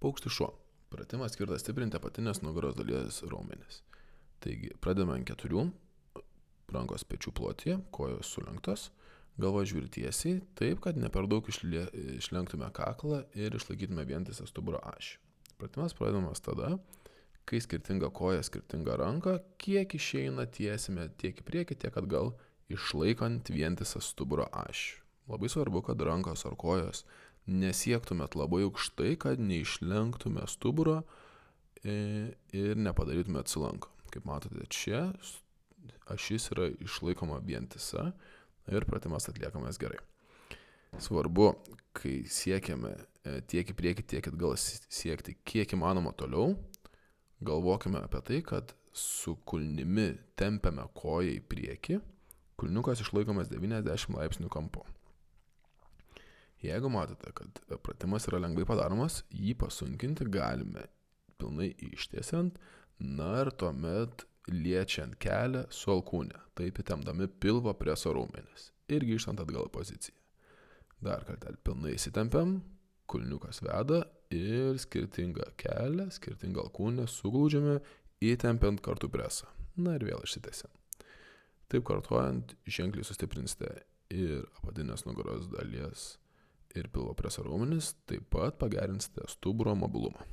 Paukštis šuo. Pratimas skirtas stiprinti apatinės nugaros dalies raumenis. Taigi, pradedame ant 4, rankos pečių plotyje, kojos sulenktos, galva žiūri tiesiai, taip, kad ne per daug išlenktume kaklą ir išlaikytume vientisą stuburo ašį. Pratimas pradedamas tada, kai skirtinga koja, skirtinga ranka, kiek išeina tiesime tiek į priekį, tiek atgal, išlaikant vientisą stuburo ašį. Labai svarbu, kad rankos ar kojos nesiektumėt labai aukštai, kad neišlenktume stuburo ir nepadarytumėt sulanko. Kaip matote, čia ašis yra išlaikoma vientisa ir pratimas atliekamas gerai. Svarbu, kai siekiame tiek į priekį, tiek atgal siekti kiek įmanoma toliau, galvokime apie tai, kad su kulnimi tempiame koją į priekį, kulniukas išlaikomas 90 laipsnių kampu. Jeigu matote, kad pratimas yra lengvai padaromas, jį pasunkinti galime pilnai ištiesiant, ir tuomet liečiant kelią su alkūne, taip įtempdami pilvo preso raumenis ir grįžtant atgal į poziciją. Dar kartelį pilnai įsitempiam, kulniukas veda ir skirtingą kelią, skirtingą alkūnę suglaudžiame, įtempiant kartu presą. Ir vėl išsitęsiam. Taip kartuojant, ženkliai sustiprinsite ir apatinės nugaros dalies ir pilvo preso raumenis, taip pat pagerinsite stuburo mobilumą.